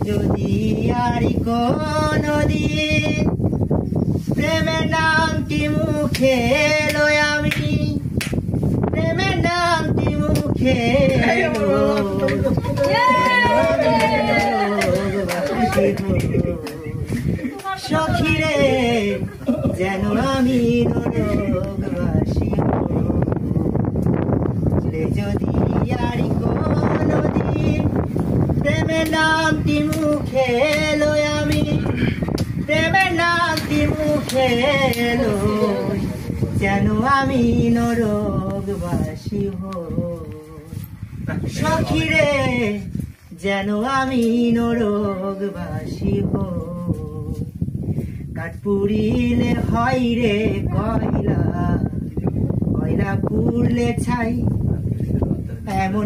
যদি আরি কোনদিন প্রেমের নামটি মুখে লই আমি প্রেমের নামটি মুখে সখিরে যেন আমি নরকবাসী যদি আরি কোনদিন প্রেমের নামটি মুখে লই আমি প্রেমের নামটি মুখে লই যেন আমি নরকবাসী হই সখিরে যেন আমি নরকবাসী হই কাঠ পুড়িলে হয় রে কয়লা কয়লা পুড়লে ছাই এমন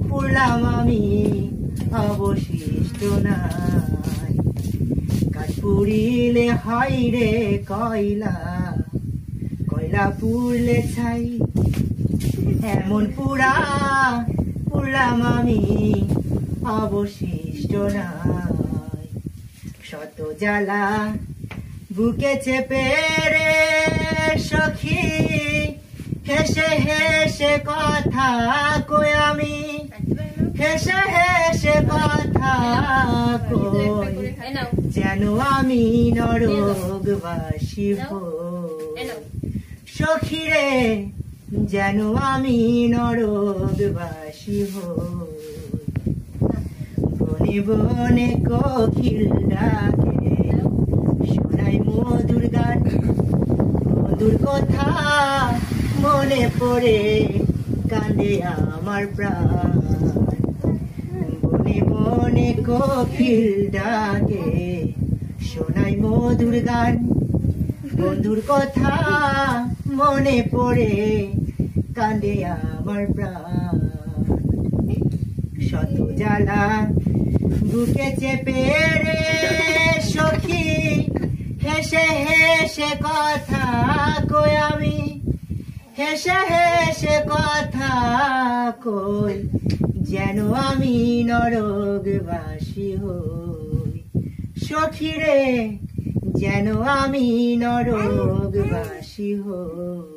পুড়লাম আমি অবশিষ্ট নাই কাঠ পুড়িলে হয় রে কয়লা কয়লা পুড়লে ছাই এমন পুড়লাম আমি অবশিষ্ট নাই শত জ্বালা বুকে চেপে রে সখী হেসে হেসে কথা কই আমি হেসে হেসে কথা কই যেন আমি নরকবাসী হই সখীরে যেন আমি নরকবাসী হই বনে বনে কোকিল ডাকে শোনাই মধুর গান মধুর কথা মনে পড়ে কান্দে আমার প্রাণ বনে বনে কোকিল ডাকে শোনাই মধুর গান বন্ধুর কথা মনে পড়ে কান্দে আমার প্রাণ শত জ্বালা বুকে চেপে রে সখী হেসে হেসে কথা কই আমি হেসে হেসে কথা কই যেন আমি নরকবাসী হই সখীরে যেন আমি নরকবাসী হই।